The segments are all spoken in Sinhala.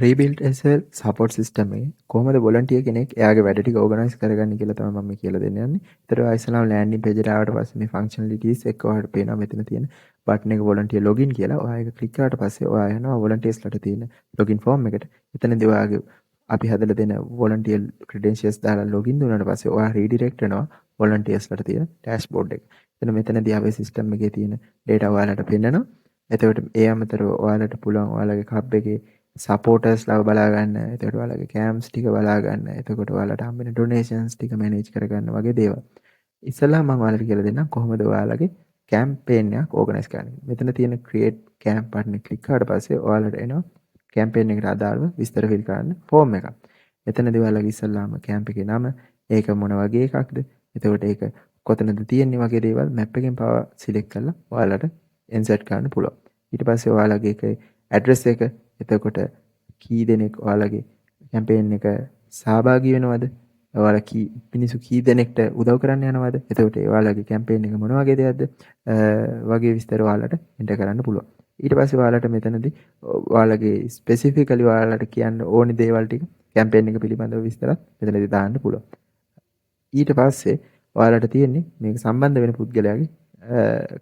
රීබිල්ඩ් SL සපෝට් සිස්ටම් එකේ කොහොමද වොලන්ටියර් කෙනෙක් එයාගේ වැඩ ටික ඕගනයිස් කරගන්නේ කියලා තමයි මම මේ කියලා දෙන්න යන්නේ. ඒතර ඔයා ඉස්සෙල්ලාම ලෑන්ඩින් පේජ් එකට ආවට පස්සේ මේ ෆන්ක්ෂනලිටීස් එක්ක ඔයාලට පේනවා මෙතන තියෙන බටන් එක වොලන්ටියර් ලොගින් කියලා. ඔයා ඒක ක්ලික් කරාට පස්සේ ඔයා යනවා වොලන්ටියර්ස්ලාට තියෙන ලොගින් ෆෝම් එකට. එතනදී ඔයාගේ අපි හදලා දෙන වොලන්ටියර් ක්‍රෙඩෙන්ෂියල්ස් දාලා ලොගින් දුන්නාට පස්සේ ඔයා රීඩිරෙක්ට් වෙනවා වොලන්ටියර්ස්ලාට තියෙන ඩෑෂ්බෝඩ් එක. එතන මෙතනදී අපේ සිස්ටම් එකේ තියෙන ඩේටා ඔයාලට පෙන්නනවා. එතකොට ඒ අමතරව ඔයාලට පුළුවන් ඔයාලගේ කබ් එකේ සපෝටර්ස්ලාව බලා ගන්න. එතකොට ඔයාලගේ කැම්ස් ටික බලා ගන්න. එතකොට ඔයාලට හම්බෙන ඩොනේෂන්ස් ටික මැනේජ් කරගන්න වගේ දේවල්. ඉස්සෙල්ලා මම ඔයාලට කියලා දෙන්නම් කොහොමද ඔයාලගේ කැම්පේන් එකක් ඕගනයිස් කරන්නේ. මෙතන තියෙන ක්‍රියේට් කැම්ප් බටන් එක ක්ලික් කරාට පස්සේ ඔයාලට එනවා කැම්පේන් එකට අදාළව විස්තර ෆිල් කරන්න ෆෝම් එකක්. එතනදී ඔයාලගේ ඉස්සෙල්ලාම කැම්ප් එකේ නම, ඒක මොන වගේ එකක්ද, එතකොට ඒක කොතනද තියෙන්නේ වගේ දේවල් මැප් එකෙන් පවා සිලෙක්ට් කරලා ඔයාලට ඉන්සර්ට් කරන්න පුළුවන්. ඊට පස්සේ ඔයාලගේ ඒක ඇඩ්‍රස් එක, එතකොට කී දෙනෙක් ඔයාලගේ කැම්පේන් එක සහභාගී වෙනවද, ඔයාලා මිනිස්සු කී දෙනෙක්ට උදව් කරන්න යනවද, එතකොට ඔයාලගේ කැම්පේන් එක මොන වගේ දෙයක්ද වගේ විස්තර ඔයාලට එන්ටර් කරන්න පුළුවන්. ඊට පස්සේ ඔයාලට මෙතනදී ඔයාලගේ ස්පෙસિෆිකලි ඔයාලට කියන්න ඕනි දේවල් ටික කැම්පේන් එක පිළිබඳව විස්තරත් මෙතනදී දාන්න පුළුවන්. ඊට පස්සේ ඔයාලට තියෙන්නේ මේක සම්බන්ධ වෙන පුද්ගලයාගේ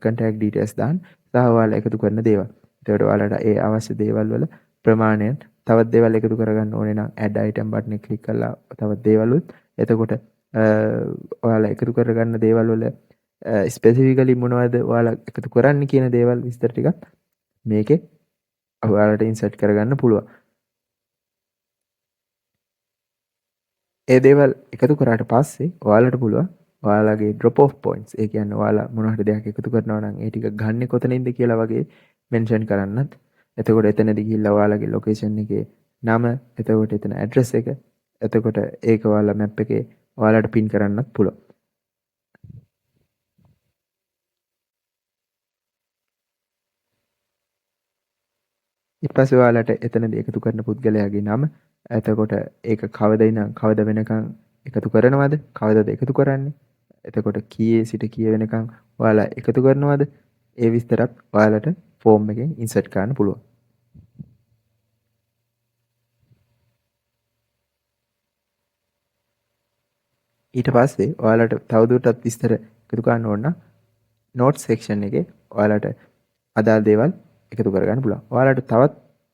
contact details දාන්න සහ ඔයාලා එකතු කරන දේවල්. එතකොට ඔයාලට ඒ අවශ්‍ය දේවල් වල ප්‍රමාණයෙන් තවත් දේවල් එකතු කරගන්න ඕනේ නම් add item button එක ක්ලික් කරලා තවත් දේවල් උත් එතකොට ඔයාලා එකතු කරගන්න දේවල් වල ස්පෙસિෆිකලි මොනවද ඔයාලා එකතු කරන්න කියන දේවල් විස්තර ටිකක් මේකේ ඔයාලට ඉන්සර්ට් කරගන්න පුළුවන්. ඒ දේවල් එකතු කරාට පස්සේ ඔයාලට පුළුවන් ඔයාලගේ drop off points, ඒ කියන්නේ ඔයාලා මොන හරි දෙයක් එකතු කරනවා නම් ඒ ටික ගන්නෙ කොතනින්ද කියලා වගේ මෙන්ෂන් කරන්නත්. එතකොට එතනදී ගිහිල්ලා ඔයාලගේ ලොකේෂන් එකේ නම, එතකොට එතන ඇඩ්‍රස් එක, එතකොට ඒක ඔයාලා මැප් එකේ ඔයාලට පින් කරන්නත් පුළුවන්. ඊට පස්සේ ඔයාලට එතනදී එකතු කරන පුද්ගලයාගේ නම, එතකොට ඒක කවද ඉඳන් කවද වෙනකන් එකතු කරනවද, කවදද එකතු කරන්නේ, එතකොට කීයේ සිට කීය වෙනකන් ඔයාලා එකතු කරනවද, ඒ විස්තරත් ඔයාලට ෆෝම් එකෙන් ඉන්සර්ට් කරන්න පුළුවන්. ඊට පස්සේ ඔයාලට තවදුරටත් විස්තර එකතු කරන්න ඕන නම් නෝට්ස් සෙක්ෂන් එකේ ඔයාලට අදාළ දේවල් එකතු කරගන්න පුළුවන්. ඔයාලට තවත්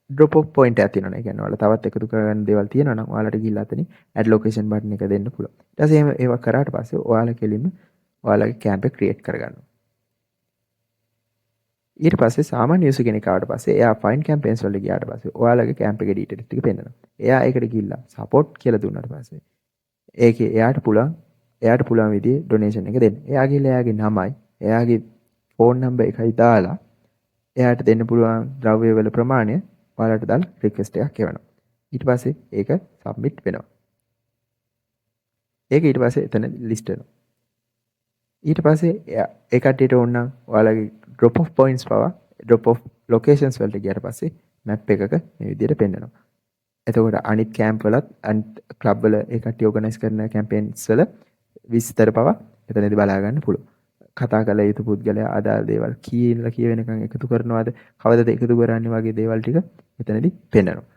drop off point එකක් තියෙනවා. ඒ කියන්නේ ඔයාලා තවත් එකතු කරගන්න දේවල් තියෙනවා නම් ඔයාලට ගිහිල්ලා අතනින් add location button එක දෙන්න පුළුවන්. ඊට පස්සේ ඒව කරාට පස්සේ ඔයාලා කෙලින්ම ඔයාලගේ කැම්ප් එක ක්‍රියේට් කරගන්නවා. ඊට පස්සේ සාමාන්‍ය යූසර් කෙනෙක් ආවට පස්සේ එයා find campaigns වලට ගියාට පස්සේ ඔයාලගේ කැම්ප් එකේ ඩීටේල්ස් ටික පෙන්නනවා. එයා ඒකට ගිහිල්ලා support කියලා දුන්නාට පස්සේ ඒකේ එයාට පුළුවන් විදිහේ ඩොනේෂන් එක දෙන්න. එයා ගිහිල්ලා එයාගේ නමයි, එයාගේ ෆෝන් නම්බර් එකයි දාලා එයාට දෙන්න පුළුවන් ද්‍රව්‍ය වල ප්‍රමාණය ඔයාලට දාලා රික්වෙස්ට් එකක් එවනවා. ඊට පස්සේ ඒක සබ්මිට් වෙනවා. ඒක ඊට පස්සේ එතන ලිස්ට් වෙනවා. ඊට පස්සේ ඒ කට්ටියට ඕන නම් ඔයාලගේ drop off points පවා drop off locations වලට ගියාට පස්සේ map එකක මේ විදිහට පෙන්නනවා. එතකොට අනිත් කැම්ප් වලත් අනිත් ක්ලබ් වල ඒ කට්ටිය ඕගනයිස් කරන කැම්පේන්ස් වල විස්තර පවා එතනදී බලා ගන්න පුළුවන්. කතා කළ යුතු පුද්ගලයා අදාළ දේවල් කීයලා කිය වෙනකන් එකතු කරනවාද, කවදද එකතු කරන්නේ වගේ දේවල් ටික එතනදී පෙන්නනවා.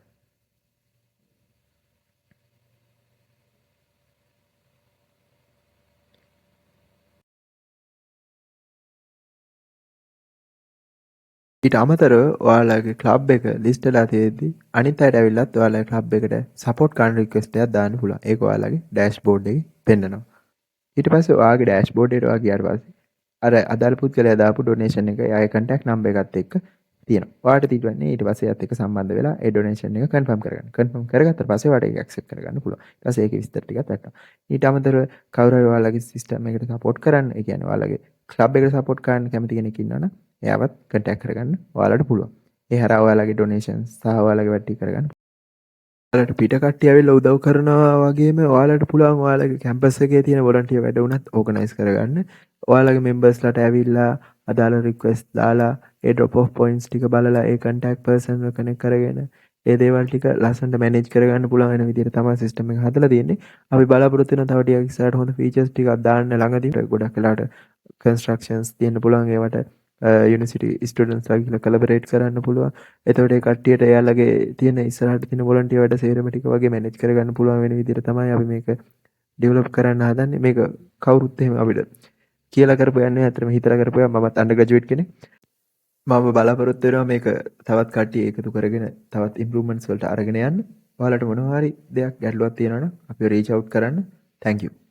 ඊට අමතරව ඔයාලගේ ක්ලබ් එක ලිස්ට් වෙලා තියෙද්දි අනිත් අයට ඇවිල්ලත් ඔයාලගේ ක්ලබ් එකට සපෝට් කරන රික්වෙස්ට් එකක් දාන්න පුළුවන්. ඒක ඔයාලගේ ඩෑෂ්බෝඩ් එකේ පෙන්නනවා. ඊට පස්සේ ඔයාගේ ඩෑෂ්බෝඩ් එකට ඔයා ගියාට පස්සේ අර අදාළ පුද්ගලයා දාපු ඩොනේෂන් එක එයාගේ කන්ටැක්ට් නම්බර් එකත් එක්ක තියෙනවා. ඔයාට තියෙන්නේ ඊට පස්සේ එයත් එක්ක සම්බන්ධ වෙලා ඒ ඩොනේෂන් එක කන්ෆර්ම් කරගන්න. කන්ෆර්ම් කරගත්තට පස්සේ ඔයාට ඒක ඇක්සෙප්ට් කරගන්න පුළුවන්. ඊට පස්සේ ඒකේ විස්තර ටිකක් වැටෙනවා. ඊට අමතරව කවුරු හරි ඔයාලගේ සිස්ටම් එකට සපෝට් කරන්න, ඒ කියන්නේ ඔයාලගේ ක්ලබ් එකට සපෝට් කරන්න කැමති කෙනෙක් ඉන්නවනම් එයාවත් කන්ටැක්ට් කරගන්න ඔයාලට පුළුවන්. ඒ හරහා ඔයාලගේ ඩොනේෂන්ස් සහ ඔයාලගේ වැඩ කරගන්න. ඔයාලට පිට කට්ටිය ඇවිල්ලා උදව් කරනවා වගේම ඔයාලට පුළුවන් ඔයාලගේ කැම්පස් එකේ තියෙන වොලන්ටියර් වැඩ උනත් ඕගනයිස් කරගන්න. ඔයාලගේ මෙම්බර්ස්ලාට ඇවිල්ලා අදාළ රික්වෙස්ට් දාලා ඒ drop off points ටික බලලා ඒ contact person එක කනෙක්ට් කරගෙන ඒ දේවල් ටික ලස්සනට මැනේජ් කරගන්න පුළුවන් වෙන විදිහට තමයි සිස්ටම් එක හදලා තියෙන්නේ. අපි බලාපොරොත්තු වෙන තව ටිකක් ඉස්සරහට හොඳ ෆීචර්ස් ටිකක් දාන්න ළඟදී ගොඩක් වෙලාවට කන්ස්ට්‍රක්ෂන්ස් තියෙන්න පුළුවන්. ඒවට යුනිවර්සිටි ස්ටුඩන්ට්ස්ලා කියලා කොලැබරේට් කරන්න පුළුවන්. එතකොට ඒ කට්ටියට එයාලගේ තියෙන ඉස්සරහට තියෙන වොලන්ටියර් වැඩ සේරම ටික වගේ මැනේජ් කරගන්න පුළුවන් වෙන විදිහට තමයි අපි මේක ඩෙවලොප් කරන්න හදන්නේ. මේක කවුරුත් එහෙම අපිට කියලා කරපු යන්නේ අතරම හිතලා කරපු එක. මමත් අන්ඩර් ග්‍රැජුවේට් කෙනෙක්. මම බලාපොරොත්තු වෙනවා මේක තවත් කට්ටිය එකතු කරගෙන තවත් ඉම්ප්‍රූව්මන්ට්ස් වලට අරගෙන යන්න. ඔයාලට මොනවා හරි දෙයක් ගැටලුවක් තියෙනවා නම් අපිව රීච් අවුට් කරන්න. thank you.